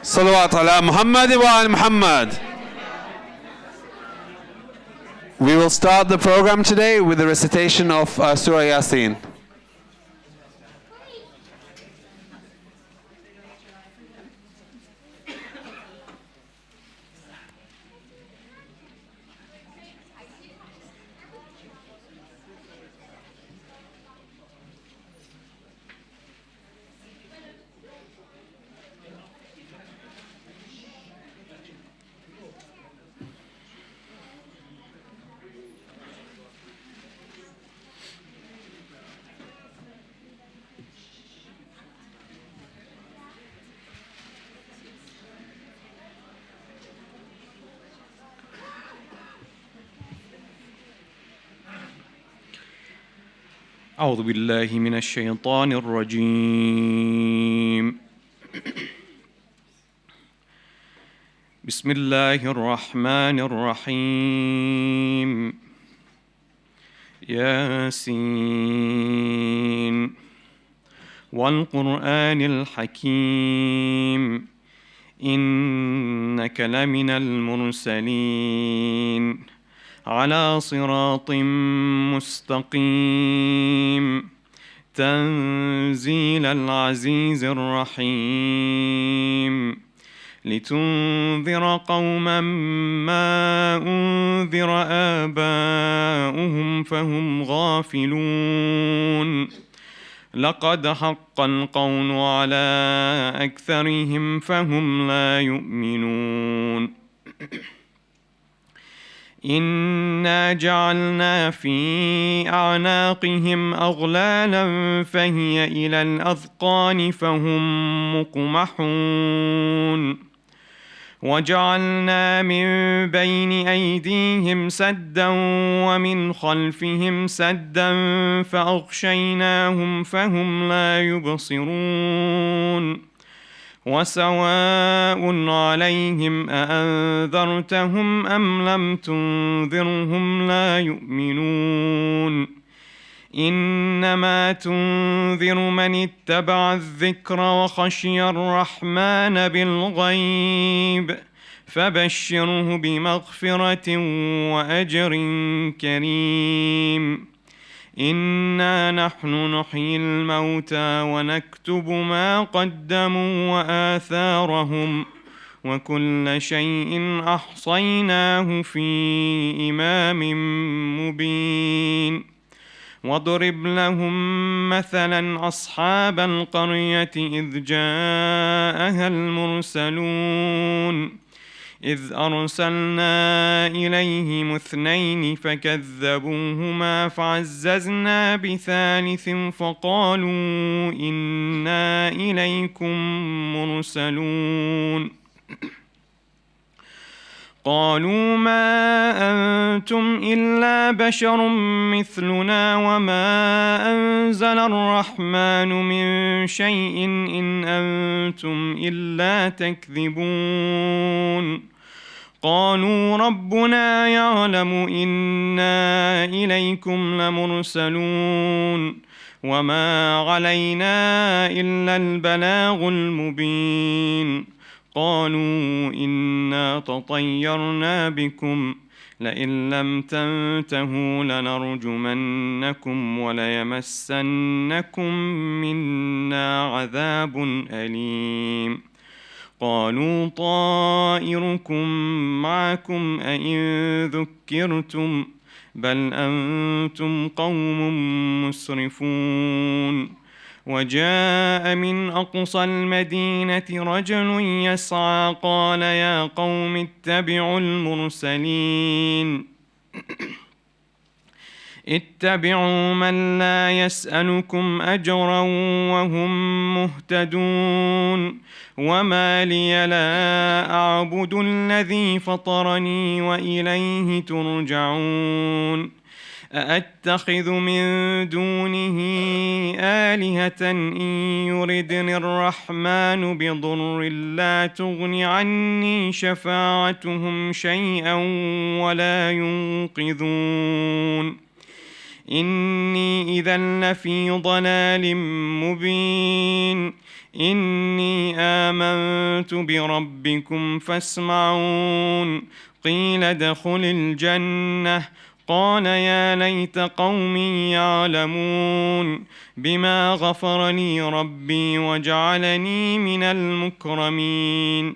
صلوات على محمد وآل محمد. We will start the program today with the recitation of Surah Yaseen. أعوذ بالله من الشيطان الرجيم. بسم الله الرحمن الرحيم. ياسين والقرآن الحكيم إنك لمن المرسلين على صراط مستقيم تنزيل العزيز الرحيم لتنذر قوما ما أنذر آباؤهم فهم غافلون لقد حق القول على أكثرهم فهم لا يؤمنون إنا جعلنا في أعناقهم أغلالا فهي إلى الأذقان فهم مقمحون وجعلنا من بين أيديهم سدا ومن خلفهم سدا فأغشيناهم فهم لا يبصرون وسواء عليهم أأنذرتهم أم لم تنذرهم لا يؤمنون إنما تنذر من اتبع الذكر وخشي الرحمن بالغيب فبشره بمغفرة وأجر كريم إنا نحن نحيي الموتى ونكتب ما قدموا وآثارهم وكل شيء أحصيناه في إمام مبين واضرب لهم مثلا أصحاب القرية إذ جاءها المرسلون إذ أرسلنا إليهم اثنين فكذبوهما فعززنا بثالث فقالوا إنا إليكم مرسلون قالوا ما أنتم إلا بشر مثلنا وما أنزل الرحمن من شيء إن أنتم إلا تكذبون قالوا ربنا يعلم إنا إليكم لمرسلون وما علينا إلا البلاغ المبين قالوا إنا تطيرنا بكم لئن لم تنتهوا لنرجمنكم وليمسنكم منا عذاب أليم قالوا طائركم معكم أئن ذكرتم بل أنتم قوم مسرفون وجاء من أقصى المدينة رجل يسعى قال يا قوم اتبعوا المرسلين اتبعوا من لا يسألكم أجرا وهم مهتدون وما لي لا أعبد الذي فطرني وإليه ترجعون أأتخذ من دونه آلهة إن يردني الرحمن بضر لا تغن عني شفاعتهم شيئا ولا ينقذون إني إذا لفي ضلال مبين إني آمنت بربكم فاسمعون قيل ادخل الجنة قال يا ليت قومي يعلمون بما غفر لي ربي وجعلني من المكرمين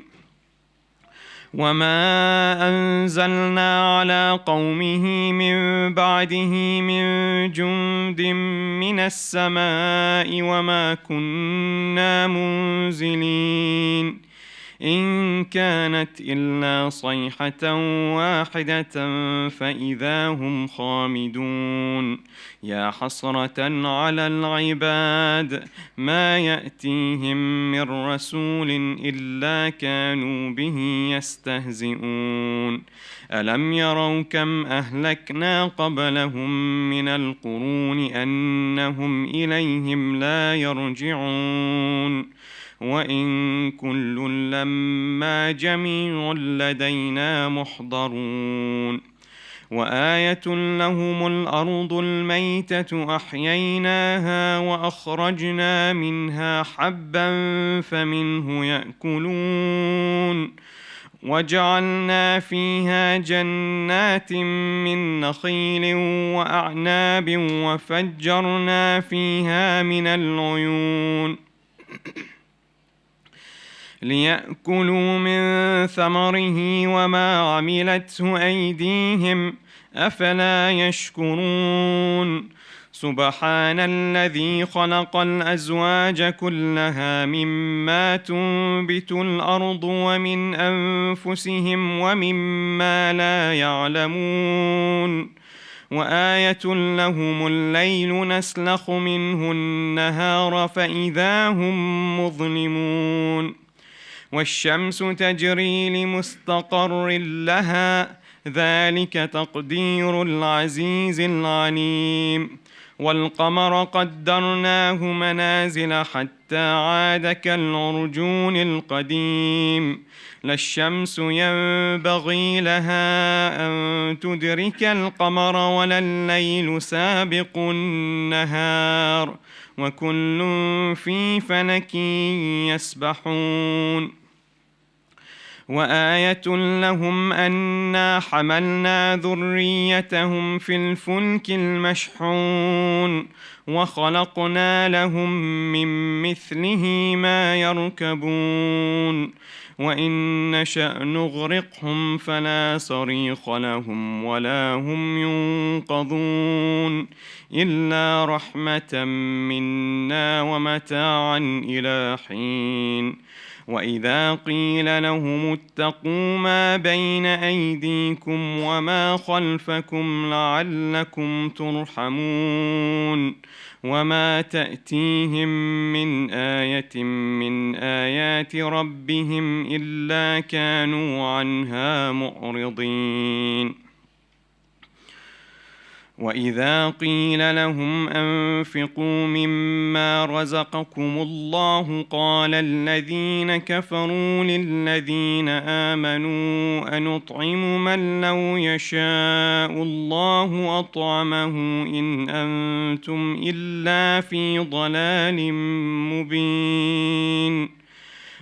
وما أنزلنا على قومه من بعده من جند من السماء وما كنا منزلين إن كانت إلا صيحة واحدة فإذا هم خامدون يا حسرة على العباد ما يأتيهم من رسول إلا كانوا به يستهزئون ألم يروا كم أهلكنا قبلهم من القرون أنهم إليهم لا يرجعون وإن كل لما جميع لدينا محضرون وآية لهم الأرض الميتة أحييناها وأخرجنا منها حبا فمنه يأكلون وجعلنا فيها جنات من نخيل وأعناب وفجرنا فيها من العيون ليأكلوا من ثمره وما عملته أيديهم أفلا يشكرون سبحان الذي خلق الأزواج كلها مما تنبت الأرض ومن أنفسهم ومما لا يعلمون وآية لهم الليل نسلخ منه النهار فإذا هم مظلمون والشمس تجري لمستقر لها ذلك تقدير العزيز العليم والقمر قدرناه منازل حتى عاد كالعرجون القديم لا الشمس ينبغي لها أن تدرك القمر ولا الليل سابق النهار وكل في فلك يسبحون وآية لهم أنا حملنا ذريتهم في الفلك المشحون وخلقنا لهم من مثله ما يركبون وإن نشأ نغرقهم فلا صريخ لهم ولا هم ينقذون إلا رحمة منا ومتاعا إلى حين وإذا قيل لهم اتقوا ما بين أيديكم وما خلفكم لعلكم ترحمون وما تأتيهم من آية من آيات ربهم إلا كانوا عنها معرضين وإذا قيل لهم أنفقوا مما رزقكم الله قال الذين كفروا للذين آمنوا أنطعم من لو يشاء الله أطعمه إن أنتم إلا في ضلال مبين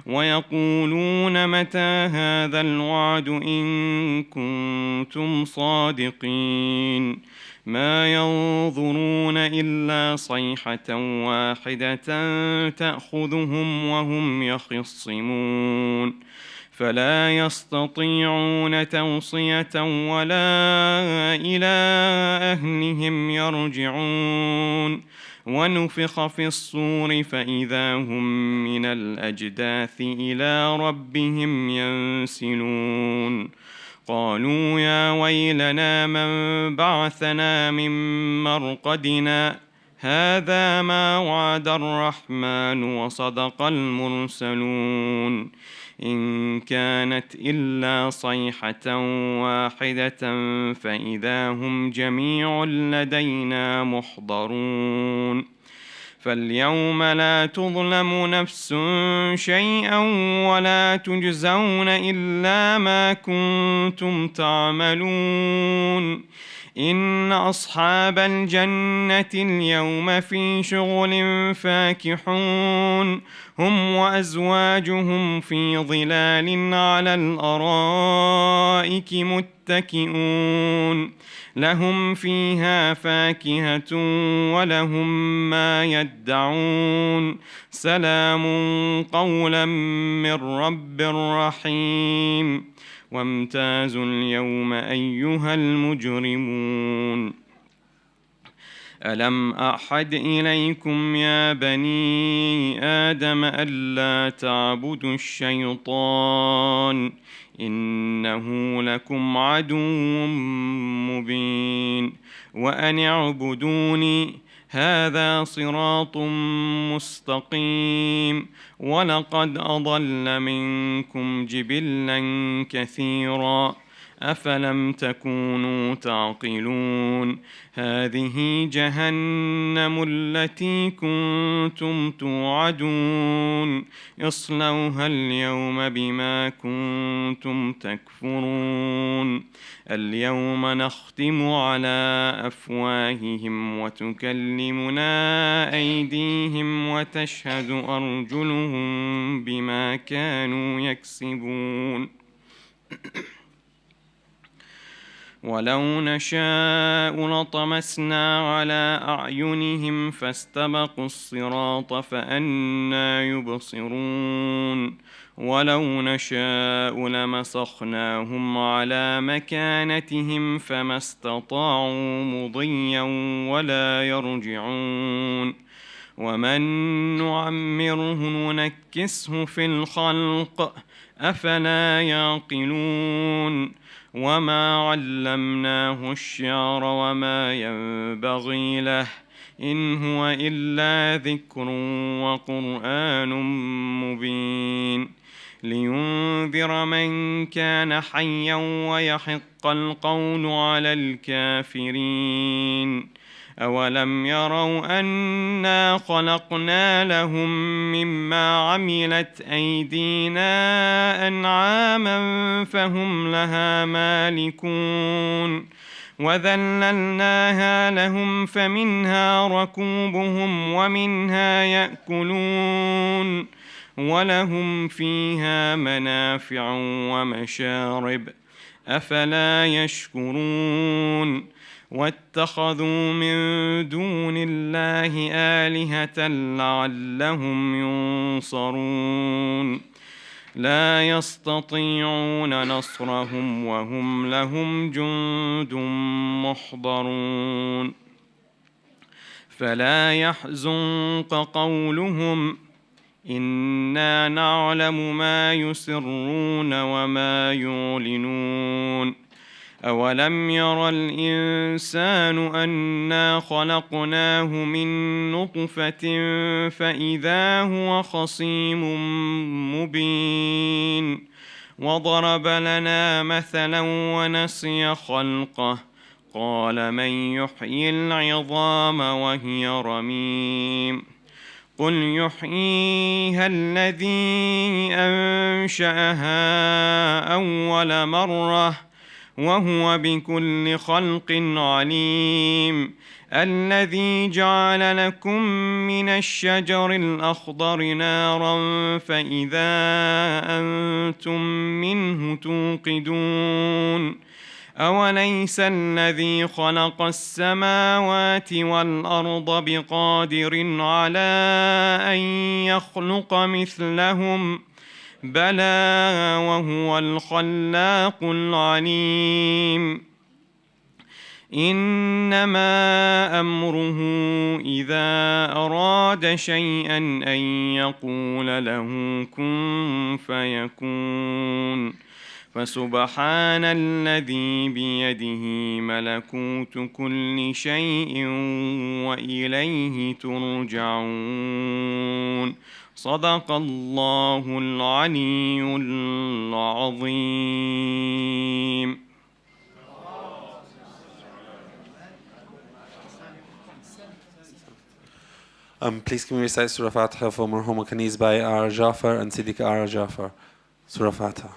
ويقولون متى هذا الوعد إن كنتم صادقين ما ينظرون إلا صيحة واحدة تأخذهم وهم يخصمون فلا يستطيعون توصية ولا إلى أهلهم يرجعون ونفخ في الصور فإذا هم من الأجداث إلى ربهم ينسلون قالوا يا ويلنا من بعثنا من مرقدنا هذا ما وعد الرحمن وصدق المرسلون إن كانت إلا صيحة واحدة فإذا هم جميع لدينا محضرون فاليوم لا تظلم نفس شيئا ولا تجزون إلا ما كنتم تعملون إن أصحاب الجنة اليوم في شغل فاكحون هم وأزواجهم في ظلال على الأرائك متكئون لهم فيها فاكهة ولهم ما يدعون سلام قولا من رب رحيم وامتازوا اليوم أيها المجرمون ألم أعهد إليكم يا بني آدم ألا تعبدوا الشيطان إنه لكم عدو مبين وأن اعبدوني هذا صراط مستقيم ولقد أضل منكم جبلا كثيرا أفلم تكونوا تعقلون هذه جهنم التي كنتم توعدون اصلوها اليوم بما كنتم تكفرون اليوم نختم على أفواههم وتكلمنا أيديهم وتشهد أرجلهم بما كانوا يكسبون ولو نشاء لطمسنا على أعينهم فاستبقوا الصراط فأنى يبصرون ولو نشاء لمسخناهم على مكانتهم فما استطاعوا مضيا ولا يرجعون ومن نعمره ننكسه في الخلق أفلا يعقلون وما علمناه الشعر وما ينبغي له إن هو إلا ذكر وقرآن مبين لينذر من كان حيا ويحق القول على الكافرين أولم يروا أنا خلقنا لهم مما عملت أيدينا أنعاما فهم لها مالكون وذللناها لهم فمنها ركوبهم ومنها يأكلون ولهم فيها منافع ومشارب أفلا يشكرون واتخذوا من دون الله آلهة لعلهم ينصرون لا يستطيعون نصرهم وهم لهم جند محضرون فلا يحزنك قولهم إنا نعلم ما يسرون وما يعلنون أولم ير الإنسان أنا خلقناه من نطفة فإذا هو خصيم مبين وضرب لنا مثلا ونسي خلقه قال من يحيي العظام وهي رميم قل يحييها الذي أنشأها أول مرة وهو بكل خلق عليم الذي جعل لكم من الشجر الأخضر نارا فإذا أنتم منه توقدون أوليس الذي خلق السماوات والأرض بقادر على أن يخلق مثلهم بلى وهو الخلاق العليم إنما أمره إذا أراد شيئا أن يقول له كن فيكون فسبحان الذي بيده ملكوت كل شيء وإليه ترجعون صدق الله العلي العظيم. Please can we recite Surah Fatiha for Marhuma Kanizbai R. Jaffer and Sıdıka R. Jaffer. Surah Fatiha.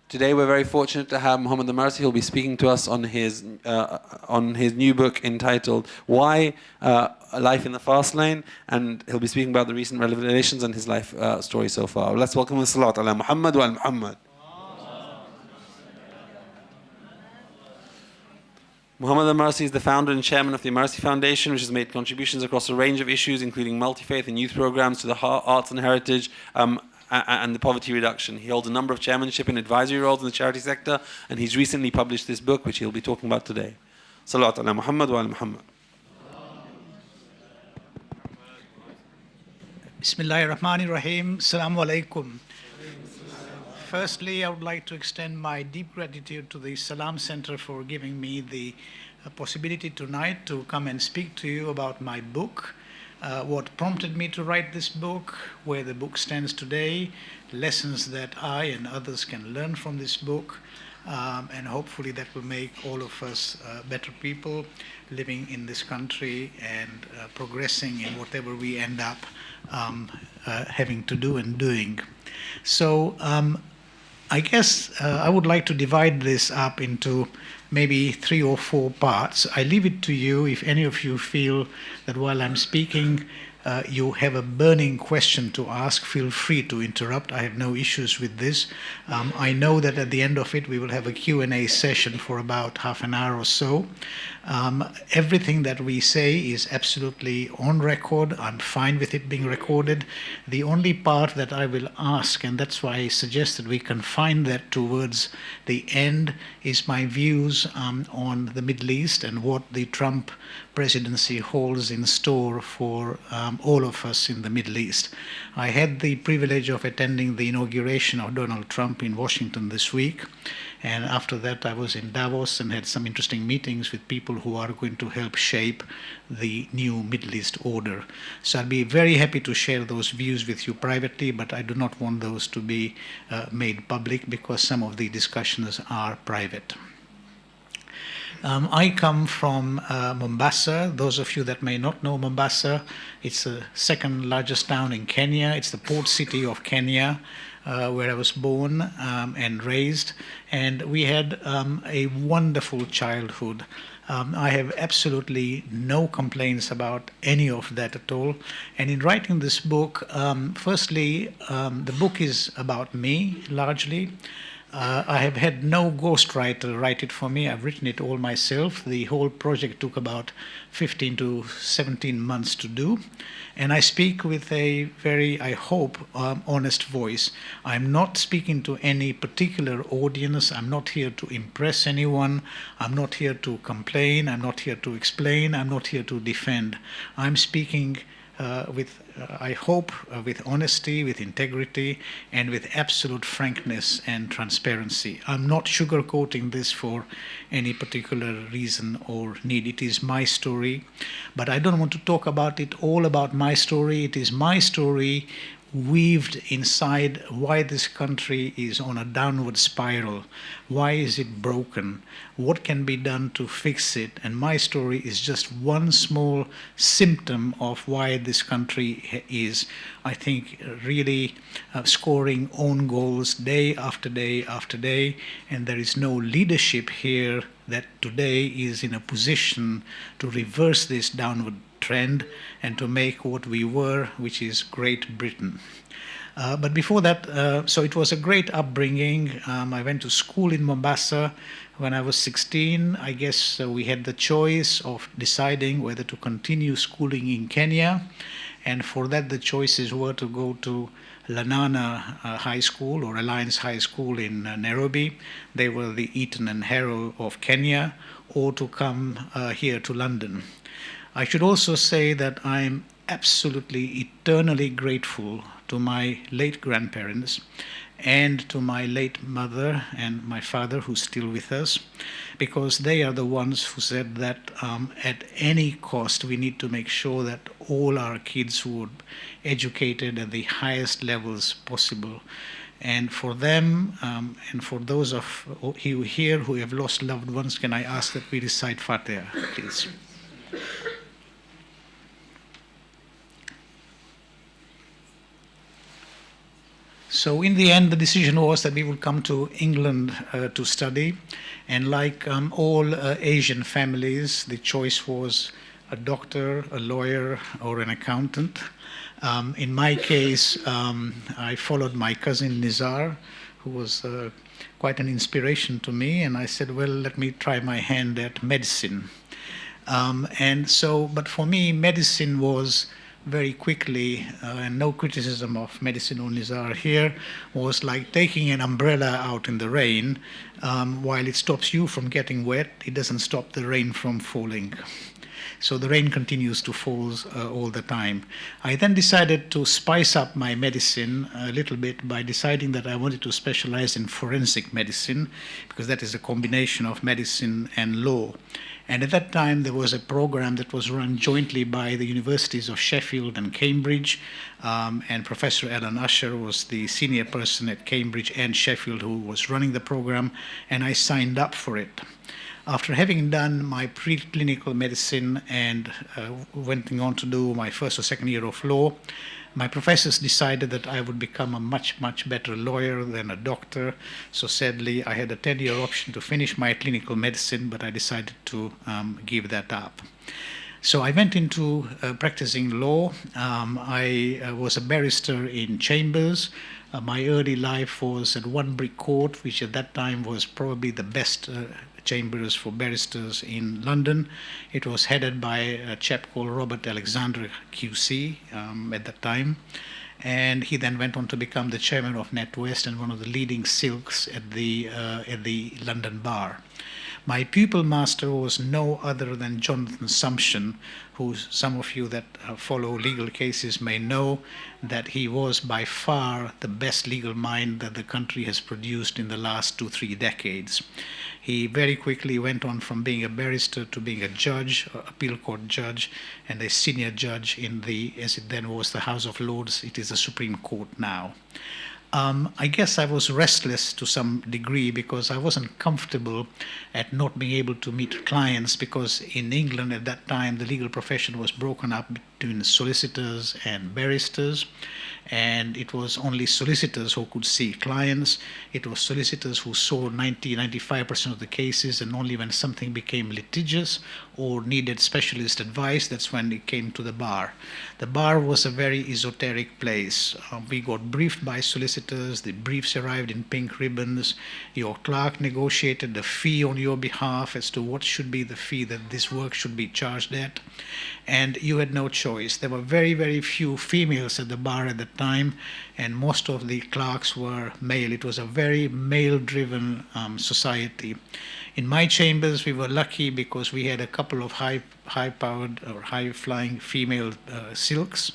Today we're very fortunate to have Mohamed Amersi. He'll be speaking to us on his new book entitled Why Life in the Fast Lane, and he'll be speaking about the recent revelations and his life story so far. Let's welcome with Salat ala Muhammad wa al Muhammad. Mohamed Amersi is the founder and chairman of the Amersi Foundation, which has made contributions across a range of issues, including multi-faith and youth programs to the arts and heritage, and the poverty reduction. He holds a number of chairmanship and advisory roles in the charity sector, and he's recently published this book, which he'll be talking about today. Salawat ala Muhammad wa ala Muhammad. Bismillahirrahmanirrahim. Assalamu alaikum. Firstly, I would like to extend my deep gratitude to the Salam Center for giving me the possibility tonight to come and speak to you about my book. What prompted me to write this book, where the book stands today, lessons that I and others can learn from this book, and hopefully that will make all of us better people living in this country and progressing in whatever we end up having to do and doing. So I guess I would like to divide this up into maybe 3 or 4 parts. I leave it to you if any of you feel that while I'm speaking you have a burning question to ask, feel free to interrupt. I have no issues with this. I know that at the end of it we will have a Q&A session for about half an hour or so. Everything that we say is absolutely on record. I'm fine with it being recorded. The only part that I will ask, and that's why I suggested we confine that towards the end, is my views on the Middle East and what the Trump presidency holds in store for all of us in the Middle East. I had the privilege of attending the inauguration of Donald Trump in Washington this week, and after that I was in Davos and had some interesting meetings with people who are going to help shape the new Middle East order. So I'll be very happy to share those views with you privately, but I do not want those to be made public because some of the discussions are private. I come from Mombasa. Those of you that may not know Mombasa, it's the second largest town in Kenya. It's the port city of Kenya, where I was born and raised. And we had a wonderful childhood. I have absolutely no complaints about any of that at all. And in writing this book, firstly, the book is about me, largely. I have had no ghostwriter write it for me. I've written it all myself. The whole project took about 15 to 17 months to do. And I speak with a very, I hope, honest voice. I'm not speaking to any particular audience. I'm not here to impress anyone. I'm not here to complain. I'm not here to explain. I'm not here to defend. I'm speaking with, I hope, with honesty, with integrity, and with absolute frankness and transparency. I'm not sugarcoating this for any particular reason or need. It is my story, but I don't want to talk about it all about my story. It is my story weaved inside why this country is on a downward spiral. Why is it broken? What can be done to fix it? And my story is just one small symptom of why this country is, I think, really scoring own goals day after day after day. And there is no leadership here that today is in a position to reverse this downward trend and to make what we were, which is Great Britain. But before that, so it was a great upbringing. I went to school in Mombasa when I was 16. I guess we had the choice of deciding whether to continue schooling in Kenya. And for that, the choices were to go to Lanana High School or Alliance High School in Nairobi. They were the Eton and Harrow of Kenya, or to come here to London. I should also say that I'm absolutely eternally grateful to my late grandparents and to my late mother and my father, who's still with us, because they are the ones who said that at any cost we need to make sure that all our kids would be educated at the highest levels possible. And for them, and for those of you here who have lost loved ones, can I ask that we recite Fatiha, please? So in the end, the decision was that we would come to England to study. And like all Asian families, the choice was a doctor, a lawyer, or an accountant. In my case, I followed my cousin Nizar, who was quite an inspiration to me. And I said, well, let me try my hand at medicine. But for me, medicine was very quickly, and no criticism of medicine or Nizar here, was like taking an umbrella out in the rain. While it stops you from getting wet, it doesn't stop the rain from falling. So the rain continues to fall all the time. I then decided to spice up my medicine a little bit by deciding that I wanted to specialize in forensic medicine, because that is a combination of medicine and law. And at that time, there was a program that was run jointly by the universities of Sheffield and Cambridge, and Professor Alan Usher was the senior person at Cambridge and Sheffield who was running the program, and I signed up for it. After having done my preclinical medicine and went on to do my first or second year of law, my professors decided that I would become a much, much better lawyer than a doctor. So sadly, I had a 10-year option to finish my clinical medicine, but I decided to give that up. So I went into practicing law. I was a barrister in Chambers. My early life was at One Brick Court, which at that time was probably the best chambers for barristers in London. It was headed by a chap called Robert Alexander QC at that time. And he then went on to become the chairman of NatWest and one of the leading silks at the London Bar. My pupil master was no other than Jonathan Sumption, who some of you that follow legal cases may know that he was by far the best legal mind that the country has produced in the last 2-3 decades. He very quickly went on from being a barrister to being a judge, appeal court judge, and a senior judge in the, as it then was, the House of Lords. It is the Supreme Court now. I guess I was restless to some degree because I wasn't comfortable at not being able to meet clients, because in England at that time the legal profession was broken up between solicitors and barristers, and it was only solicitors who could see clients. It was solicitors who saw 95% of the cases, and only when something became litigious or needed specialist advice, that's when it came to the bar. The bar was a very esoteric place. We got briefed by solicitors, the briefs arrived in pink ribbons, your clerk negotiated the fee on your behalf as to what should be the fee that this work should be charged at, and you had no choice. There were very, very few females at the bar at the time, and most of the clerks were male. It was a very male-driven society. In my chambers, we were lucky because we had a couple of high-powered or high-flying female silks.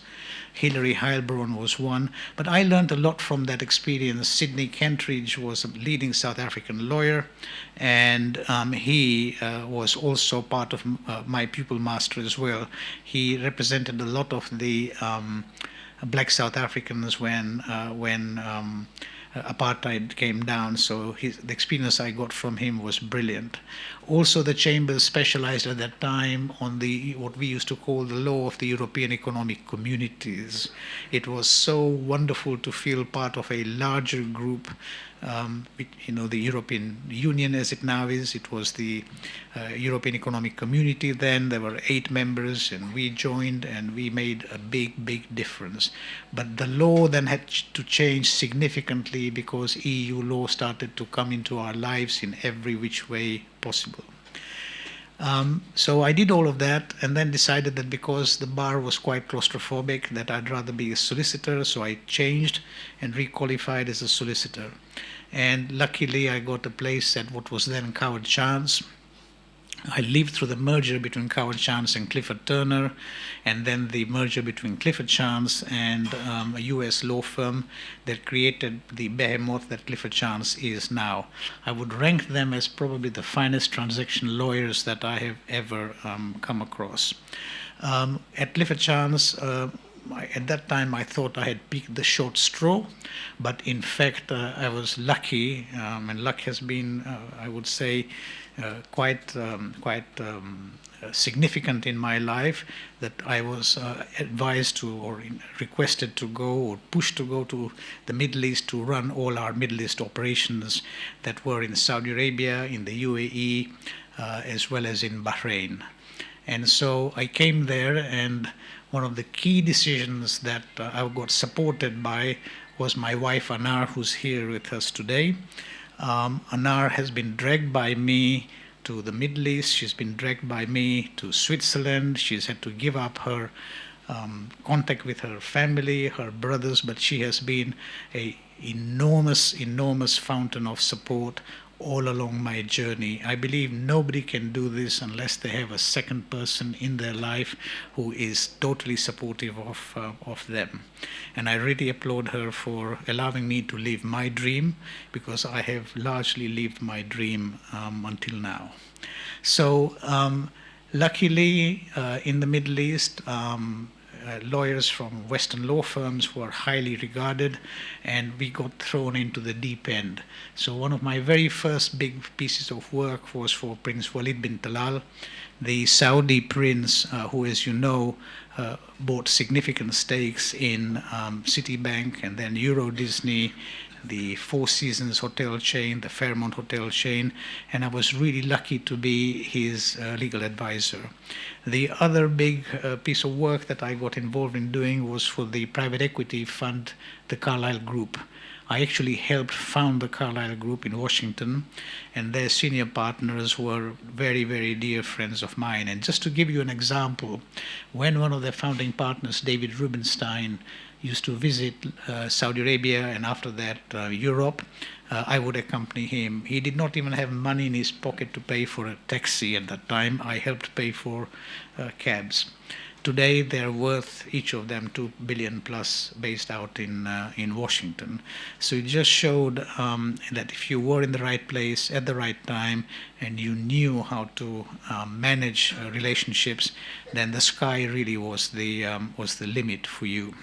Hilary Heilbronn was one, but I learned a lot from that experience. Sidney Kentridge was a leading South African lawyer, and he was also part of my pupil master as well. He represented a lot of the black South Africans when apartheid came down, so the experience I got from him was brilliant. Also, the chambers specialized at that time on what we used to call the law of the European economic communities. It was so wonderful to feel part of a larger group. The European Union as it now is, it was the European Economic Community then. There were 8 members and we joined and we made a big, big difference. But the law then had to change significantly because EU law started to come into our lives in every which way possible. So I did all of that and then decided that because the bar was quite claustrophobic that I'd rather be a solicitor, so I changed and requalified as a solicitor. And luckily I got a place at what was then Coward Chance, I lived through the merger between Coward Chance and Clifford Turner, and then the merger between Clifford Chance and a US law firm that created the behemoth that Clifford Chance is now. I would rank them as probably the finest transaction lawyers that I have ever come across. At Clifford Chance, at that time I thought I had picked the short straw, but in fact I was lucky, and luck has been, I would say, quite significant in my life, that I was advised to or requested to go or pushed to go to the Middle East to run all our Middle East operations that were in Saudi Arabia, in the UAE, as well as in Bahrain. And so I came there, and one of the key decisions that I got supported by was my wife Anar, who's here with us today. Anar has been dragged by me to the Middle East. She's been dragged by me to Switzerland. She's had to give up her contact with her family, her brothers, but she has been an enormous fountain of support all along my journey. I believe nobody can do this unless they have a second person in their life who is totally supportive of them. And I really applaud her for allowing me to live my dream, because I have largely lived my dream until now. So luckily in the Middle East, lawyers from Western law firms were highly regarded, and we got thrown into the deep end. So one of my very first big pieces of work was for Prince Walid bin Talal, the Saudi prince who, as you know, bought significant stakes in Citibank and then Euro Disney, the Four Seasons hotel chain, the Fairmont hotel chain, and I was really lucky to be his legal advisor. The other big piece of work that I got involved in doing was for the private equity fund, the Carlyle Group. I actually helped found the Carlyle Group in Washington, and their senior partners were very, very dear friends of mine. And just to give you an example, when one of their founding partners, David Rubenstein, used to visit Saudi Arabia and after that Europe, I would accompany him. He did not even have money in his pocket to pay for a taxi at that time. I helped pay for cabs. Today, they're worth, each of them, $2 billion plus, based out in Washington. So it just showed that if you were in the right place at the right time and you knew how to manage relationships, then the sky really was the limit for you.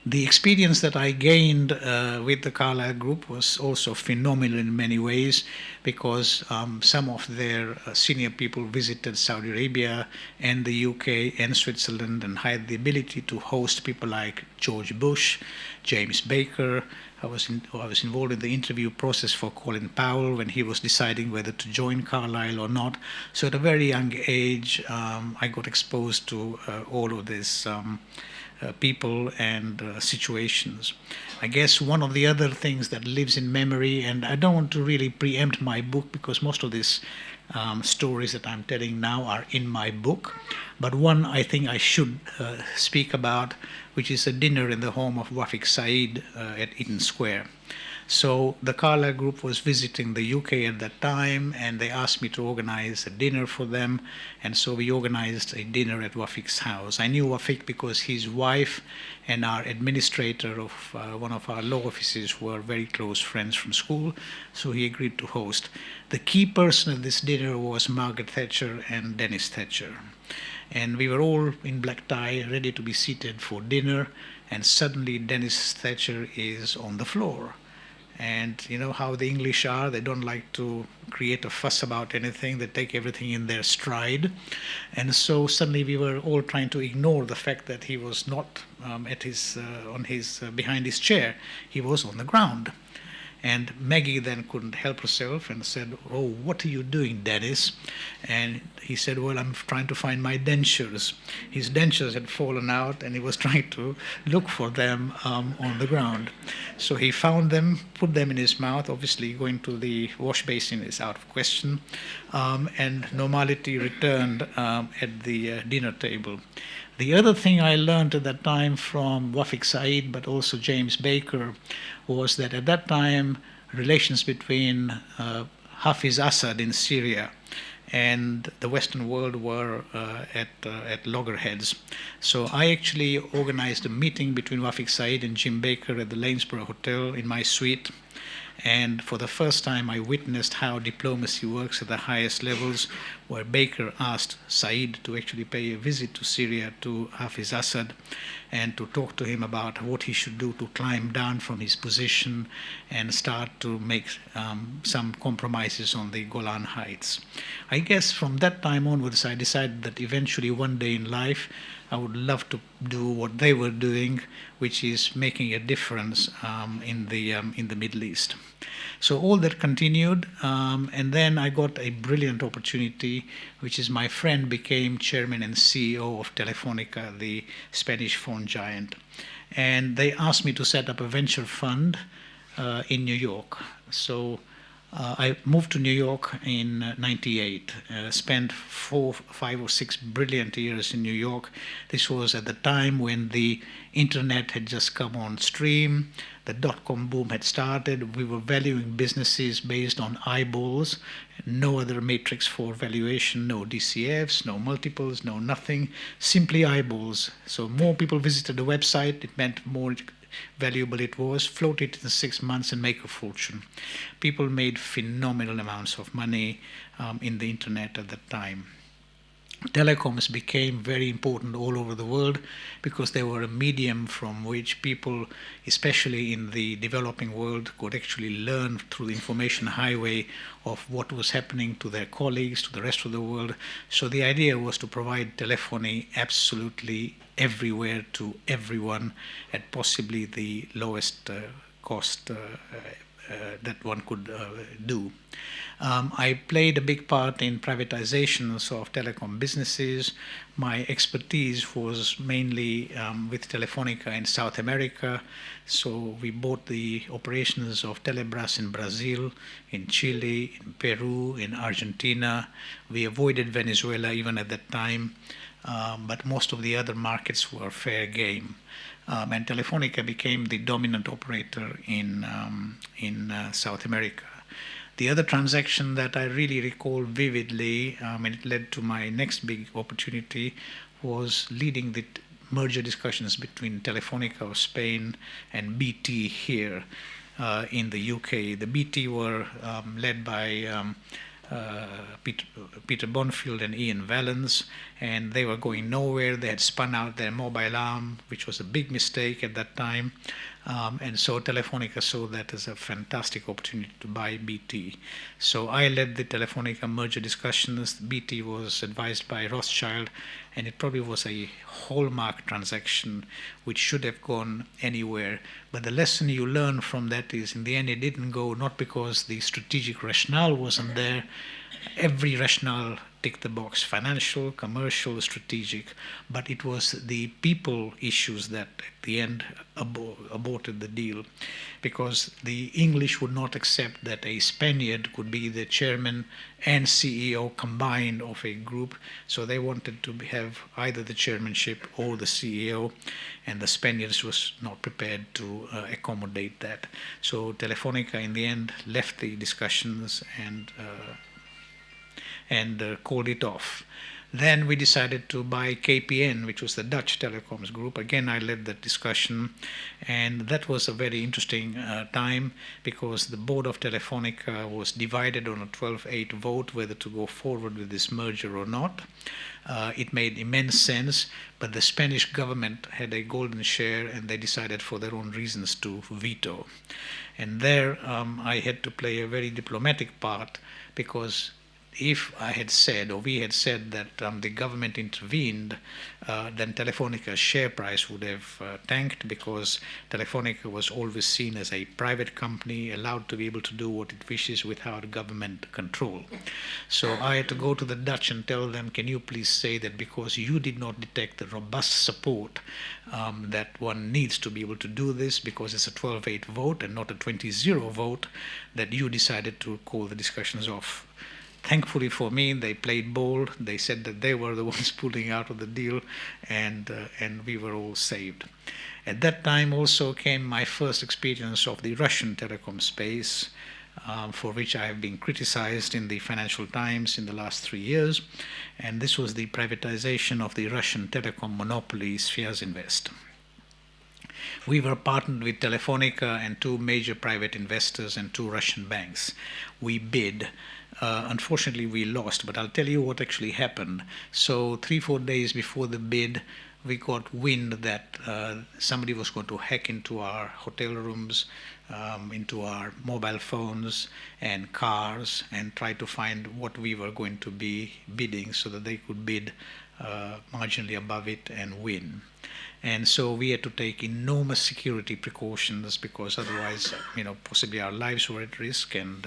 The experience that I gained with the Carlyle Group was also phenomenal in many ways, because some of their senior people visited Saudi Arabia and the UK and Switzerland and had the ability to host people like George Bush, James Baker. I was involved in the interview process for Colin Powell when he was deciding whether to join Carlyle or not. So at a very young age, I got exposed to all of this people and situations. I guess one of the other things that lives in memory, and I don't want to really preempt my book because most of these stories that I'm telling now are in my book, but one I think I should speak about, which is a dinner in the home of Wafiq Saeed at Eaton Square. So the Carlyle Group was visiting the UK at that time, and they asked me to organize a dinner for them, and so we organized a dinner at Wafiq's house. I knew Wafiq because his wife and our administrator of one of our law offices were very close friends from school, so he agreed to host. The key person at this dinner was Margaret Thatcher and Dennis Thatcher. And we were all in black tie, ready to be seated for dinner, and suddenly Dennis Thatcher is on the floor. And you know how the English are, they don't like to create a fuss about anything, they take everything in their stride. And so suddenly we were all trying to ignore the fact that he was not behind his chair, he was on the ground. And Maggie then couldn't help herself and said, "Oh, what are you doing, Dennis?" And he said, "Well, I'm trying to find my dentures." His dentures had fallen out and he was trying to look for them on the ground. So he found them, put them in his mouth. Obviously, going to the wash basin is out of question. And normality returned at the dinner table. The other thing I learned at that time from Wafiq Saeed, but also James Baker, was that at that time relations between Hafiz Assad in Syria and the Western world were at loggerheads. So I actually organized a meeting between Wafiq Said and Jim Baker at the Lanesborough Hotel in my suite. And for the first time, I witnessed how diplomacy works at the highest levels, where Baker asked Said to actually pay a visit to Syria to Hafiz Assad and to talk to him about what he should do to climb down from his position and start to make some compromises on the Golan Heights. I guess from that time onwards, I decided that eventually one day in life, I would love to do what they were doing, which is making a difference in the Middle East. So all that continued, and then I got a brilliant opportunity, which is my friend became chairman and CEO of Telefonica, the Spanish phone giant. And they asked me to set up a venture fund in New York. So I moved to New York in '98, spent 4, 5, or 6 brilliant years in New York. This was at the time when the internet had just come on stream, the dot-com boom had started. We were valuing businesses based on eyeballs, no other matrix for valuation, no DCFs, no multiples, no nothing, simply eyeballs. So more people visited the website, it meant more valuable it was. Float it in 6 months and make a fortune. People made phenomenal amounts of money in the internet at that time. Telecoms became very important all over the world because they were a medium from which people, especially in the developing world, could actually learn through the information highway of what was happening to their colleagues, to the rest of the world. So the idea was to provide telephony absolutely everywhere to everyone at possibly the lowest cost that one could do. I played a big part in privatizations of telecom businesses. My expertise was mainly with Telefonica in South America. So we bought the operations of Telebras in Brazil, in Chile, in Peru, in Argentina. We avoided Venezuela even at that time, but most of the other markets were fair game. And Telefonica became the dominant operator in South America. The other transaction that I really recall vividly, and it led to my next big opportunity, was leading the merger discussions between Telefonica of Spain and BT here in the UK. The BT were led by Peter Bonfield and Ian Valens, and they were going nowhere. They had spun out their mobile arm, which was a big mistake at that time. And so Telefonica saw that as a fantastic opportunity to buy BT. So I led the Telefonica merger discussions. BT was advised by Rothschild, and it probably was a hallmark transaction which should have gone anywhere. But the lesson you learn from that is, in the end, it didn't go, not because the strategic rationale wasn't there. Every rationale ticked the box: financial, commercial, strategic, but it was the people issues that at the end aborted the deal, because the English would not accept that a Spaniard could be the chairman and CEO combined of a group. So they wanted to have either the chairmanship or the CEO, and the Spaniards was not prepared to accommodate that. So Telefonica in the end left the discussions and called it off. Then we decided to buy KPN, which was the Dutch telecoms group. Again, I led that discussion, and that was a very interesting time, because the board of Telefonica was divided on a 12-8 vote whether to go forward with this merger or not. It made immense sense, but the Spanish government had a golden share, and they decided for their own reasons to veto. And there I had to play a very diplomatic part, because if I had said, or we had said, that the government intervened, then Telefonica's share price would have tanked, because Telefonica was always seen as a private company, allowed to be able to do what it wishes without government control. So I had to go to the Dutch and tell them, can you please say that because you did not detect the robust support that one needs to be able to do this, because it's a 12-8 vote and not a 20-0 vote, that you decided to call the discussions off. Thankfully for me, they played bold. They said that they were the ones pulling out of the deal, and we were all saved. At that time also came my first experience of the Russian telecom space. for which I have been criticized in the Financial Times in the last 3 years. And this was the privatization of the Russian telecom monopoly, Spheres Invest. We were partnered with Telefonica and 2 major private investors and 2 Russian banks. We bid. Unfortunately, we lost, but I'll tell you what actually happened. So 3-4 days before the bid, we got wind that somebody was going to hack into our hotel rooms, into our mobile phones and cars, and try to find what we were going to be bidding so that they could bid marginally above it and win. And so we had to take enormous security precautions because otherwise, possibly our lives were at risk and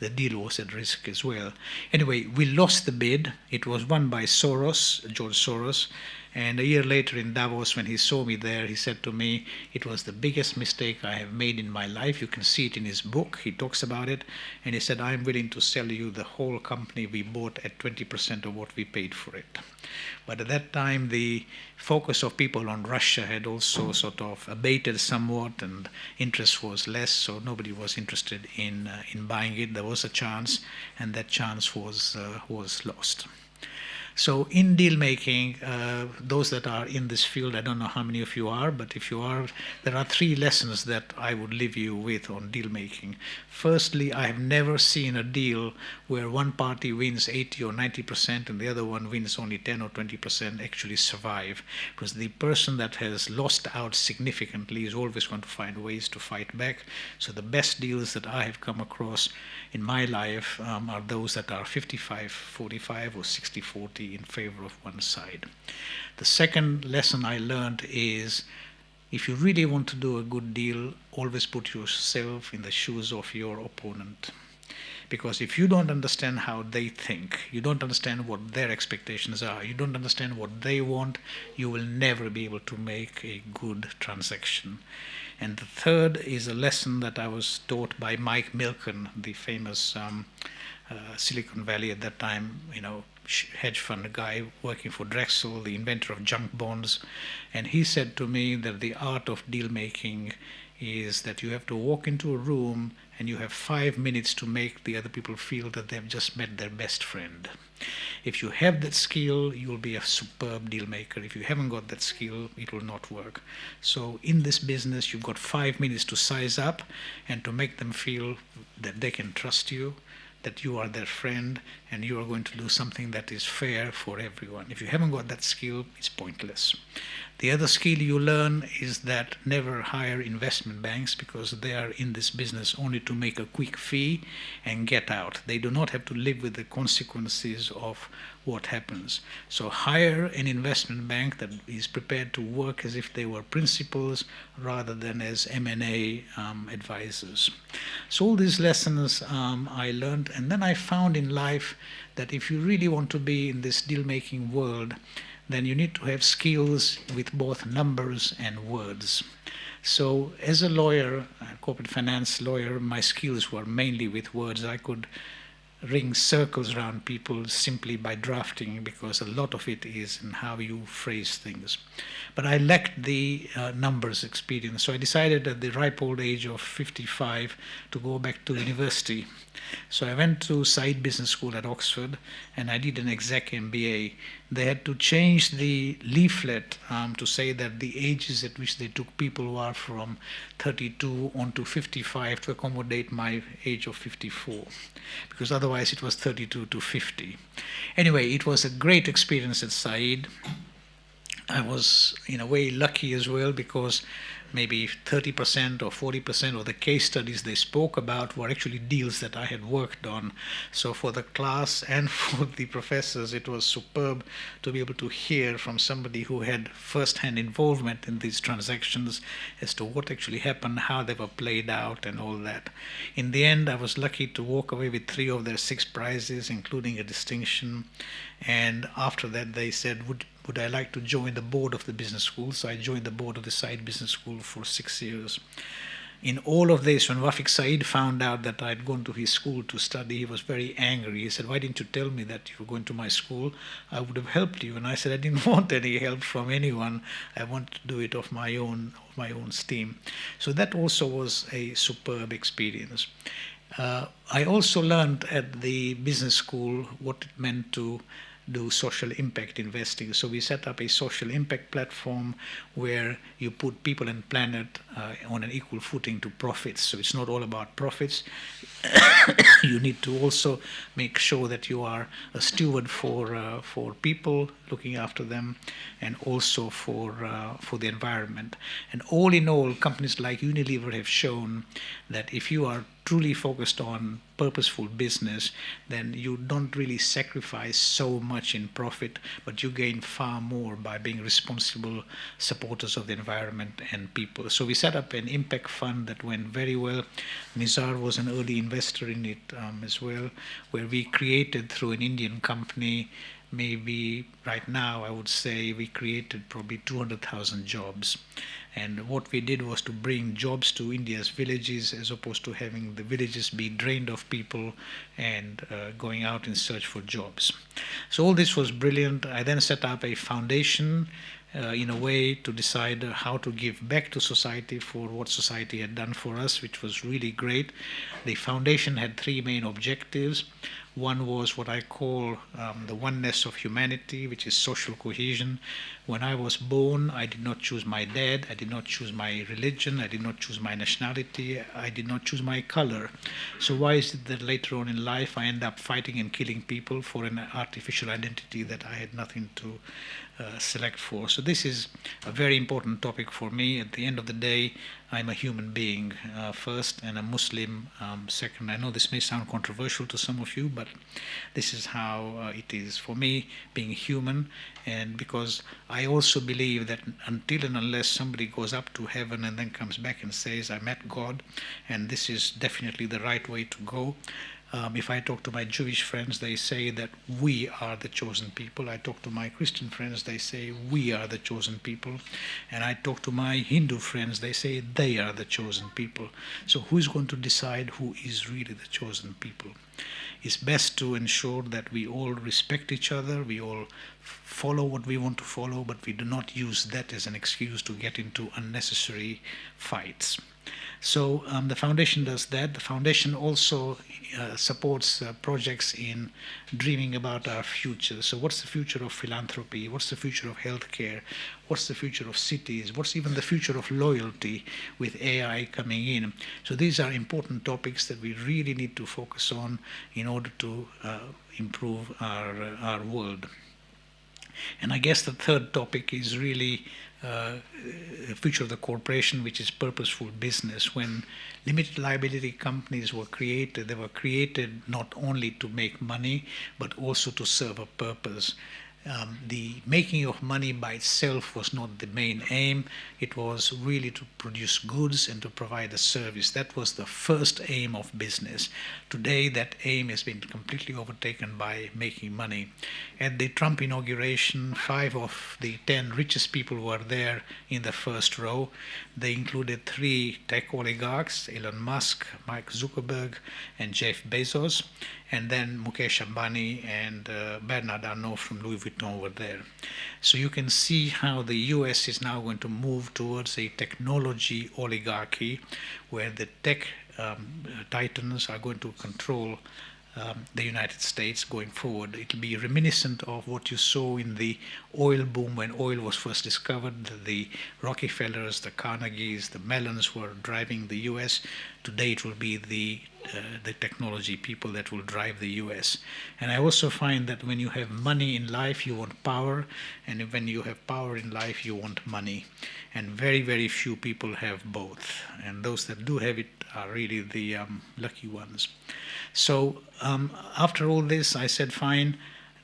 the deal was at risk as well. Anyway, we lost the bid. It was won by George Soros. And a year later in Davos, when he saw me there, he said to me, it was the biggest mistake I have made in my life. You can see it in his book. He talks about it. And he said, I'm willing to sell you the whole company we bought at 20% of what we paid for it. But at that time, the focus of people on Russia had also sort of abated somewhat, and interest was less, so nobody was interested in buying it. There was a chance, and that chance was lost. So in deal making, those that are in this field, I don't know how many of you are, but if you are, there are 3 lessons that I would leave you with on deal making. Firstly, I have never seen a deal where one party wins 80 or 90% and the other one wins only 10 or 20% actually survive. Because the person that has lost out significantly is always going to find ways to fight back. So the best deals that I have come across in my life are those that are 55-45 or 60-40 in favor of one side. The second lesson I learned is, if you really want to do a good deal, always put yourself in the shoes of your opponent. Because if you don't understand how they think, you don't understand what their expectations are, you don't understand what they want, you will never be able to make a good transaction. And the third is a lesson that I was taught by Mike Milken, the famous Silicon Valley at that time, hedge fund guy working for Drexel, the inventor of junk bonds. And he said to me that the art of deal making is that you have to walk into a room and you have 5 minutes to make the other people feel that they've just met their best friend. If you have that skill, you will be a superb deal maker. If you haven't got that skill, it will not work. So in this business, you've got 5 minutes to size up and to make them feel that they can trust you, that you are their friend, and you are going to do something that is fair for everyone. If you haven't got that skill, it's pointless. The other skill you learn is that never hire investment banks, because they are in this business only to make a quick fee and get out. They do not have to live with the consequences of what happens. So hire an investment bank that is prepared to work as if they were principals rather than as M&A advisors. So all these lessons I learned, and then I found in life that if you really want to be in this deal-making world, then you need to have skills with both numbers and words. So as a lawyer, a corporate finance lawyer, my skills were mainly with words. I could ring circles around people simply by drafting, because a lot of it is in how you phrase things. But I lacked the numbers experience, so I decided at the ripe old age of 55 to go back to university. So I went to Said Business School at Oxford, and I did an exec MBA. They had to change the leaflet to say that the ages at which they took people were from 32 on to 55 to accommodate my age of 54, because otherwise it was 32 to 50. Anyway, it was a great experience at Said. I was, in a way, lucky as well, because maybe 30% or 40% of the case studies they spoke about were actually deals that I had worked on. So for the class and for the professors, it was superb to be able to hear from somebody who had first-hand involvement in these transactions as to what actually happened, how they were played out, and all that. In the end, I was lucky to walk away with 3 of their 6 prizes, including a distinction. And after that, they said, would I like to join the board of the business school? So I joined the board of the Said Business School for 6 years. In all of this, when Wafiq Said found out that I'd gone to his school to study, he was very angry. He said, why didn't you tell me that you were going to my school? I would have helped you. And I said, I didn't want any help from anyone. I wanted to do it of my own steam. So that also was a superb experience. I also learned at the business school what it meant to do social impact investing. So we set up a social impact platform where you put people and planet on an equal footing to profits. So it's not all about profits. You need to also make sure that you are a steward for people, looking after them, and also for the environment. And all in all, companies like Unilever have shown that if you are truly focused on purposeful business, then you don't really sacrifice so much in profit, but you gain far more by being responsible supporters of the environment and people. So we set up an impact fund that went very well. Nizar was an early investor in it as well, where we created through an Indian company, maybe right now I would say we created probably 200,000 jobs. And what we did was to bring jobs to India's villages, as opposed to having the villages be drained of people and going out in search for jobs. So all this was brilliant. I then set up a foundation in a way to decide how to give back to society for what society had done for us, which was really great. The foundation had three main objectives. One was what I call the oneness of humanity, which is social cohesion. When I was born, I did not choose my dad, I did not choose my religion, I did not choose my nationality, I did not choose my color. So why is it that later on in life I end up fighting and killing people for an artificial identity that I had nothing to select for? So this is a very important topic for me. At the end of the day, I'm a human being first, and a Muslim second. I know this may sound controversial to some of you, but this is how it is for me, being human. And because I also believe that until and unless somebody goes up to heaven and then comes back and says, I met God, and this is definitely the right way to go. If I talk to my Jewish friends, they say that we are the chosen people. I talk to my Christian friends, they say we are the chosen people. And I talk to my Hindu friends, they say they are the chosen people. So who's going to decide who is really the chosen people? It's best to ensure that we all respect each other, we all follow what we want to follow, but we do not use that as an excuse to get into unnecessary fights. So the foundation does that. The foundation also supports projects in dreaming about our future. So what's the future of philanthropy? What's the future of healthcare? What's the future of cities? What's even the future of loyalty with AI coming in? So these are important topics that we really need to focus on in order to improve our world. And I guess the third topic is really the future of the corporation, which is purposeful business. When limited liability companies were created, they were created not only to make money, but also to serve a purpose. The making of money by itself was not the main aim. It was really to produce goods and to provide a service. That was the first aim of business. Today, that aim has been completely overtaken by making money. At the Trump inauguration, 5 of the 10 richest people were there in the first row. They included 3 tech oligarchs, Elon Musk, Mark Zuckerberg, and Jeff Bezos. And then Mukesh Ambani and Bernard Arnault from Louis Vuitton were there. So you can see how the US is now going to move towards a technology oligarchy, where the tech titans are going to control the United States going forward. It will be reminiscent of what you saw in the oil boom when oil was first discovered. The Rockefellers, the Carnegies, the Mellons were driving the US. Today it will be the technology people that will drive the US. And I also find that when you have money in life, you want power, and when you have power in life, you want money. And very, very few people have both. And those that do have it are really the lucky ones. So after all this, I said, fine,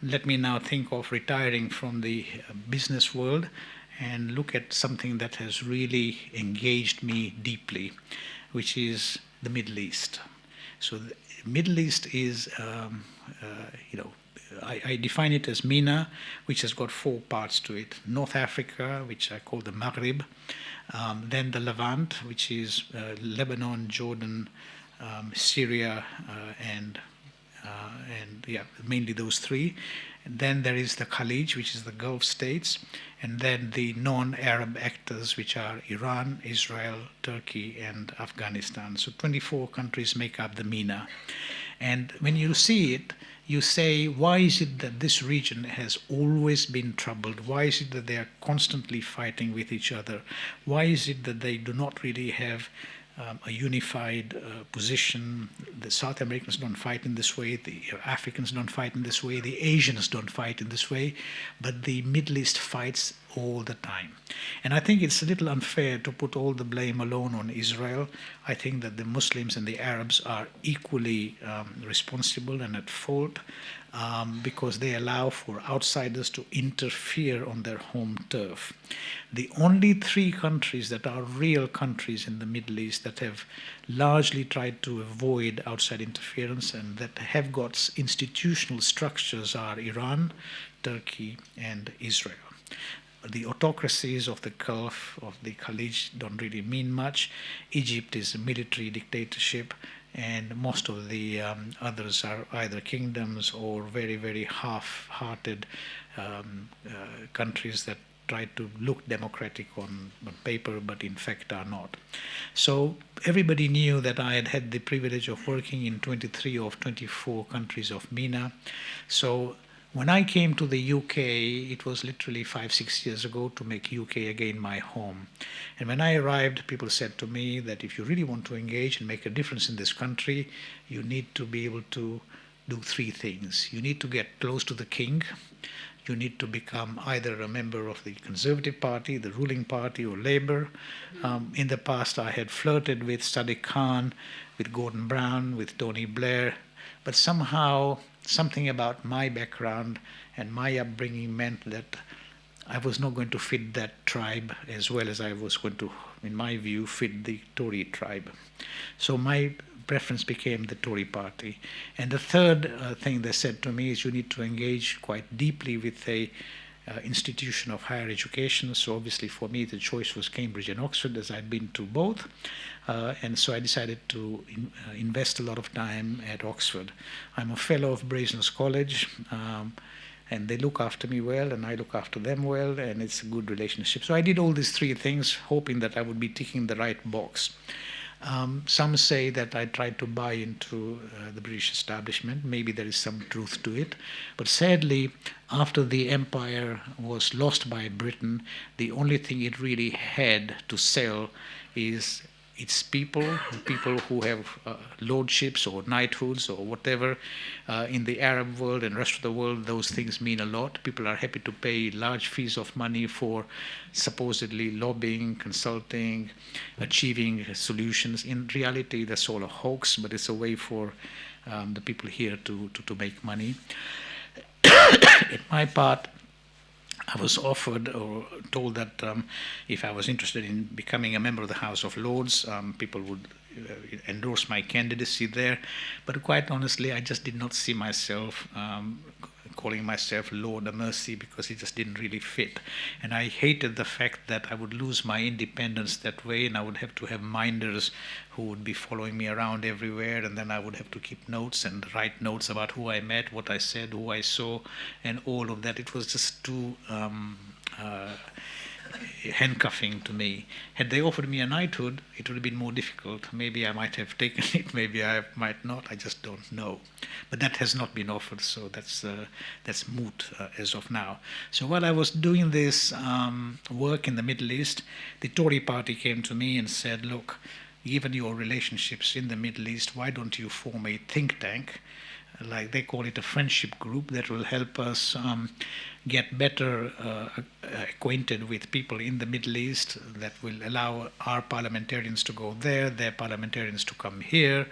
let me now think of retiring from the business world and look at something that has really engaged me deeply, which is the Middle East. So the Middle East is, I define it as MENA, which has got 4 parts to it. North Africa, which I call the Maghrib, then the Levant, which is Lebanon, Jordan, Syria, and and yeah, mainly those three. And then there is the Khalij, which is the Gulf states, and then the non-Arab actors, which are Iran, Israel, Turkey, and Afghanistan. So 24 countries make up the MENA. And when you see it, you say, why is it that this region has always been troubled? Why is it that they are constantly fighting with each other? Why is it that they do not really have a unified position? The South Americans don't fight in this way, the Africans don't fight in this way, the Asians don't fight in this way, but the Middle East fights all the time. And I think it's a little unfair to put all the blame alone on Israel. I think that the Muslims and the Arabs are equally responsible and at fault, because they allow for outsiders to interfere on their home turf. The only three countries that are real countries in the Middle East that have largely tried to avoid outside interference and that have got institutional structures are Iran, Turkey, and Israel. The autocracies of the Gulf, of the Khalij, don't really mean much. Egypt is a military dictatorship, and most of the others are either kingdoms or very, very half-hearted countries that try to look democratic on paper, but in fact are not. So everybody knew that I had had the privilege of working in 23 of 24 countries of MENA. So when I came to the UK, it was literally 5-6 years ago to make UK again my home. And when I arrived, people said to me that if you really want to engage and make a difference in this country, you need to be able to do three things. You need to get close to the king. You need to become either a member of the Conservative Party, the ruling party, or Labour. In the past, I had flirted with Sadiq Khan, with Gordon Brown, with Tony Blair, but somehow something about my background and my upbringing meant that I was not going to fit that tribe as well as I was going to, in my view, fit the Tory tribe. So my preference became the Tory party. And the third thing they said to me is you need to engage quite deeply with a institution of higher education. So obviously for me the choice was Cambridge and Oxford, as I'd been to both. And so I decided to invest a lot of time at Oxford. I'm a fellow of Brasenose College, and they look after me well, and I look after them well, and it's a good relationship. So I did all these three things, hoping that I would be ticking the right box. Some say that I tried to buy into the British establishment. Maybe there is some truth to it. But sadly, after the empire was lost by Britain, the only thing it really had to sell is its people who have lordships or knighthoods or whatever. In the Arab world and rest of the world, those things mean a lot. People are happy to pay large fees of money for supposedly lobbying, consulting, achieving solutions. In reality, that's all a hoax, but it's a way for the people here to make money. In my part, I was offered or told that if I was interested in becoming a member of the House of Lords, people would endorse my candidacy there. But quite honestly, I just did not see myself calling myself Lord Amersi because it just didn't really fit. And I hated the fact that I would lose my independence that way, and I would have to have minders who would be following me around everywhere, and then I would have to keep notes and write notes about who I met, what I said, who I saw, and all of that. It was just too handcuffing to me. Had they offered me a knighthood, it would have been more difficult. Maybe I might have taken it, maybe I might not, I just don't know. But that has not been offered, so that's moot as of now. So while I was doing this work in the Middle East, the Tory party came to me and said, look, given your relationships in the Middle East, why don't you form a think tank, like they call it a friendship group, that will help us get better acquainted with people in the Middle East, that will allow our parliamentarians to go there, their parliamentarians to come here.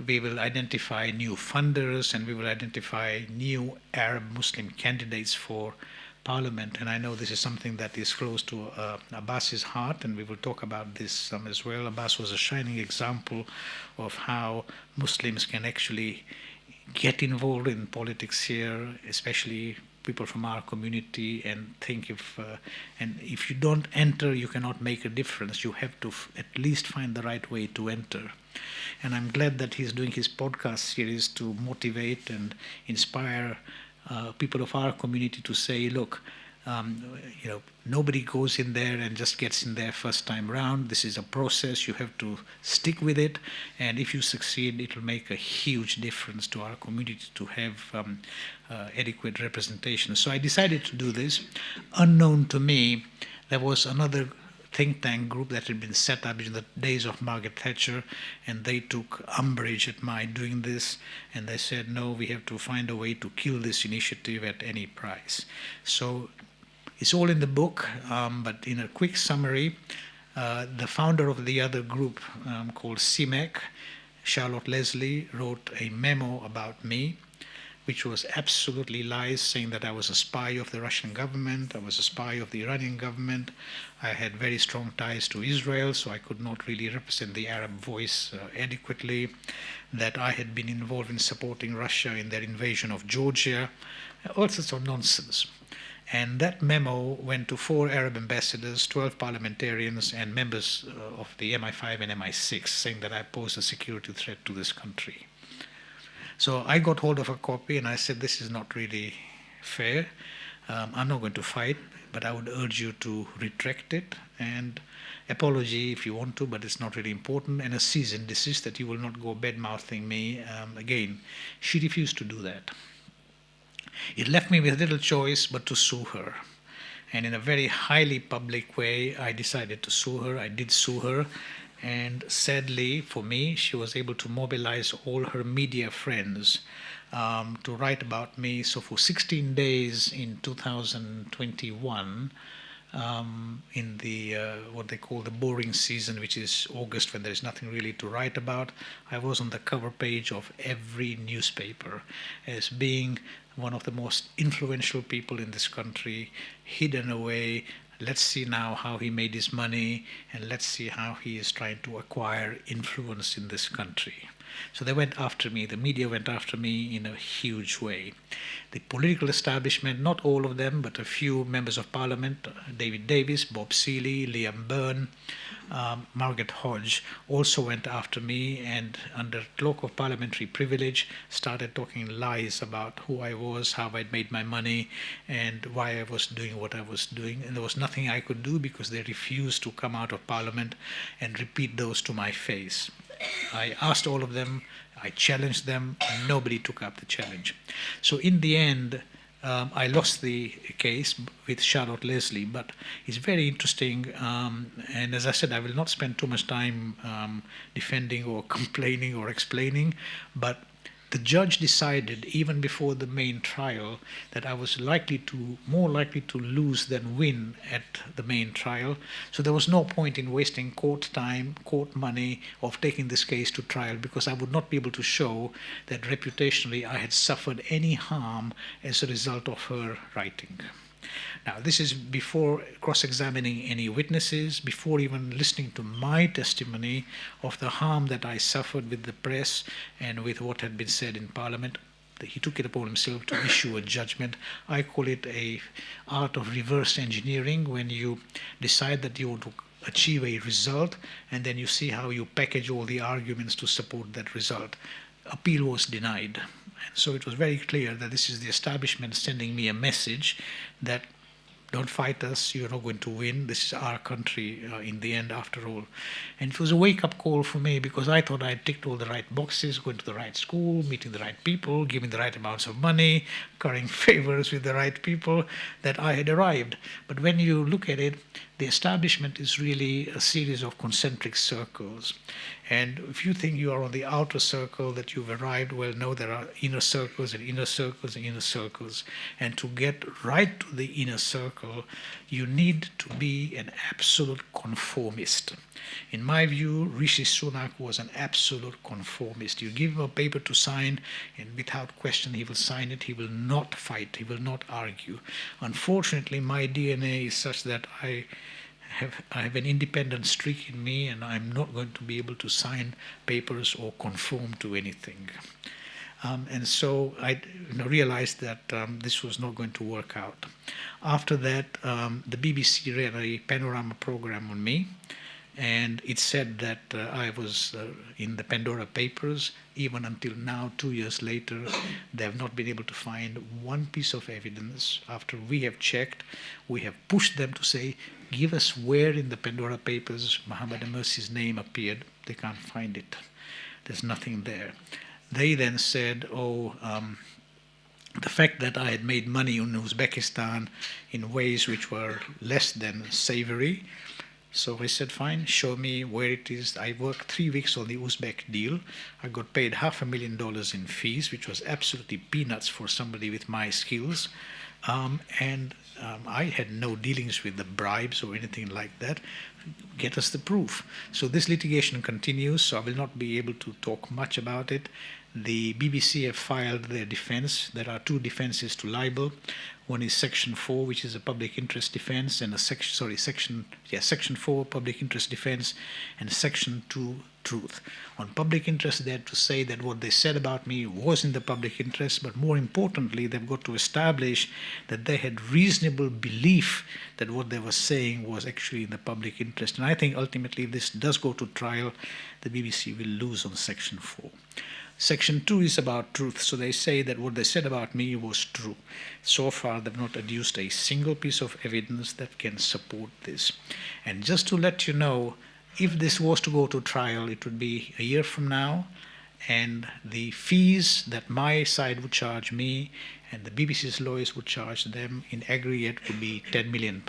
We will identify new funders, and we will identify new Arab Muslim candidates for Parliament. And I know this is something that is close to Abbas's heart, and we will talk about this as well. Abbas was a shining example of how Muslims can actually get involved in politics here, especially people from our community, and think if you don't enter, you cannot make a difference. You have to at least find the right way to enter. And I'm glad that he's doing his podcast series to motivate and inspire people of our community to say, look, nobody goes in there and just gets in there first time round. This is a process. You have to stick with it. And if you succeed, it will make a huge difference to our community to have adequate representation. So I decided to do this. Unknown to me, there was another think tank group that had been set up in the days of Margaret Thatcher, and they took umbrage at my doing this, and they said, no, we have to find a way to kill this initiative at any price. So it's all in the book, but in a quick summary, the founder of the other group called CMEC, Charlotte Leslie, wrote a memo about me, which was absolutely lies, saying that I was a spy of the Russian government, I was a spy of the Iranian government, I had very strong ties to Israel, so I could not really represent the Arab voice adequately, that I had been involved in supporting Russia in their invasion of Georgia, all sorts of nonsense. And that memo went to 4 Arab ambassadors, 12 parliamentarians, and members of the MI5 and MI6, saying that I posed a security threat to this country. So I got hold of a copy and I said, this is not really fair. I'm not going to fight, but I would urge you to retract it, and apology if you want to, but it's not really important, and a cease and desist that you will not go bad-mouthing me again. She refused to do that. It left me with little choice but to sue her. And in a very highly public way, I decided to sue her. I did sue her. And sadly for me, she was able to mobilize all her media friends to write about me. So for 16 days in 2021, in the what they call the boring season, which is August, when there's nothing really to write about, I was on the cover page of every newspaper as being one of the most influential people in this country, hidden away. Let's see now how he made his money, and let's see how he is trying to acquire influence in this country. So they went after me, the media went after me in a huge way. The political establishment, not all of them, but a few members of parliament, David Davis, Bob Seeley, Liam Byrne, Margaret Hodge, also went after me, and under cloak of parliamentary privilege started talking lies about who I was, how I'd made my money, and why I was doing what I was doing. And there was nothing I could do because they refused to come out of parliament and repeat those to my face. I asked all of them, I challenged them, and nobody took up the challenge. So in the end, I lost the case with Charlotte Leslie, but it's very interesting. And as I said, I will not spend too much time defending or complaining or explaining, but the judge decided, even before the main trial, that I was more likely to lose than win at the main trial. So there was no point in wasting court time, court money, of taking this case to trial, because I would not be able to show that reputationally I had suffered any harm as a result of her writing. Now, this is before cross-examining any witnesses, before even listening to my testimony of the harm that I suffered with the press and with what had been said in Parliament. He took it upon himself to issue a judgment. I call it an art of reverse engineering, when you decide that you want to achieve a result, and then you see how you package all the arguments to support that result. Appeal was denied. And so it was very clear that this is the establishment sending me a message that don't fight us, you're not going to win, this is our country in the end after all. And it was a wake-up call for me, because I thought I ticked all the right boxes, going to the right school, meeting the right people, giving the right amounts of money, currying favors with the right people, that I had arrived. But when you look at it, the establishment is really a series of concentric circles. And if you think you are on the outer circle, that you've arrived, well, no, there are inner circles and inner circles and inner circles. And to get right to the inner circle, you need to be an absolute conformist. In my view, Rishi Sunak was an absolute conformist. You give him a paper to sign, and without question he will sign it. He will not fight, he will not argue. Unfortunately, my DNA is such that I have an independent streak in me, and I'm not going to be able to sign papers or conform to anything. And so I realized that this was not going to work out. After that, the BBC ran a panorama program on me, And it said that I was in the Pandora Papers. Even until now, 2 years later, they have not been able to find one piece of evidence. After we have checked, we have pushed them to say, give us where in the Pandora Papers Mohamed Amersi's name appeared. They can't find it. There's nothing there. They then said, the fact that I had made money in Uzbekistan in ways which were less than savory. So I said, fine, show me where it is. I worked 3 weeks on the Uzbek deal. I got paid $500,000 in fees, which was absolutely peanuts for somebody with my skills. I had no dealings with the bribes or anything like that. Get us the proof. So this litigation continues, so I will not be able to talk much about it. The BBC have filed their defense. There are 2 defenses to libel. One is Section 4, which is a public interest defense, and Section 4, public interest defense, and Section 2, truth. On public interest, they had to say that what they said about me was in the public interest, but more importantly, they've got to establish that they had reasonable belief that what they were saying was actually in the public interest. And I think ultimately, if this does go to trial, the BBC will lose on Section 4. Section 2 is about truth, so they say that what they said about me was true. So far, they've not adduced a single piece of evidence that can support this. And just to let you know, if this was to go to trial, it would be a year from now, and the fees that my side would charge me and the BBC's lawyers would charge them in aggregate would be £10 million.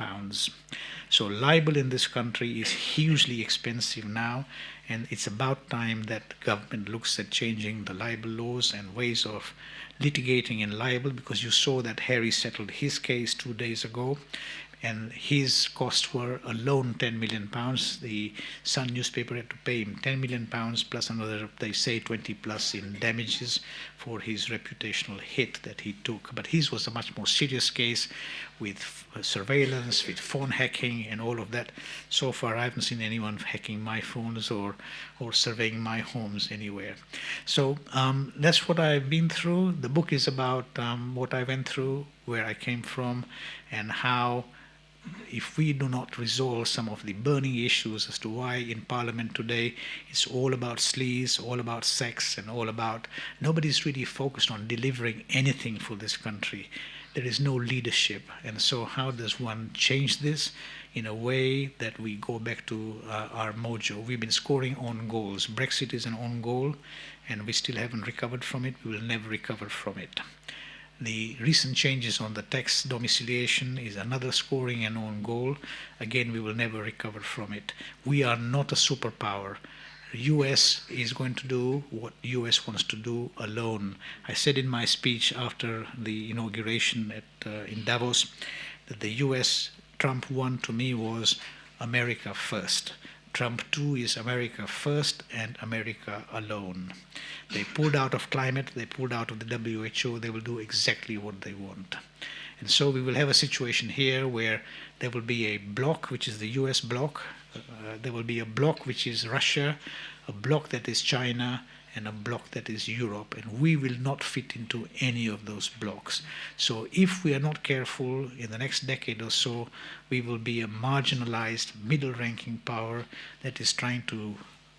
So libel in this country is hugely expensive now, and it's about time that government looks at changing the libel laws and ways of litigating in libel, because you saw that Harry settled his case 2 days ago, and his costs were alone £10 million. The Sun newspaper had to pay him £10 million plus another, they say, 20 plus in damages for his reputational hit that he took. But his was a much more serious case with surveillance, with phone hacking and all of that. So far, I haven't seen anyone hacking my phones or surveying my homes anywhere. So that's what I've been through. The book is about what I went through, where I came from, and how if we do not resolve some of the burning issues as to why in Parliament today it's all about sleaze, all about sex, and all about, nobody's really focused on delivering anything for this country. There is no leadership. And so how does one change this in a way that we go back to our mojo? We've been scoring own goals. Brexit is an own goal, and we still haven't recovered from it. We will never recover from it. The recent changes on the tax domiciliation is another scoring and own goal. Again, we will never recover from it. We are not a superpower. The US is going to do what the US wants to do alone. I said in my speech after the inauguration in Davos that the US, Trump 1 to me was America first. Trump 2 is America first and America alone. They pulled out of climate, they pulled out of the WHO, they will do exactly what they want. And so we will have a situation here where there will be a bloc, which is the US bloc, there will be a bloc which is Russia, a bloc that is China, and a bloc that is Europe, and we will not fit into any of those blocks. So if we are not careful, in the next decade or so, we will be a marginalized, middle-ranking power that is trying to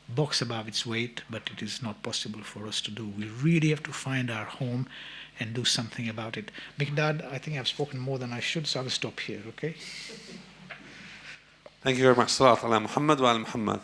box above its weight, but it is not possible for us to do. We really have to find our home and do something about it. Mikdad, I think I've spoken more than I should, so I'll stop here, okay? Thank you very much. Salat ala Muhammad wa ala Muhammad.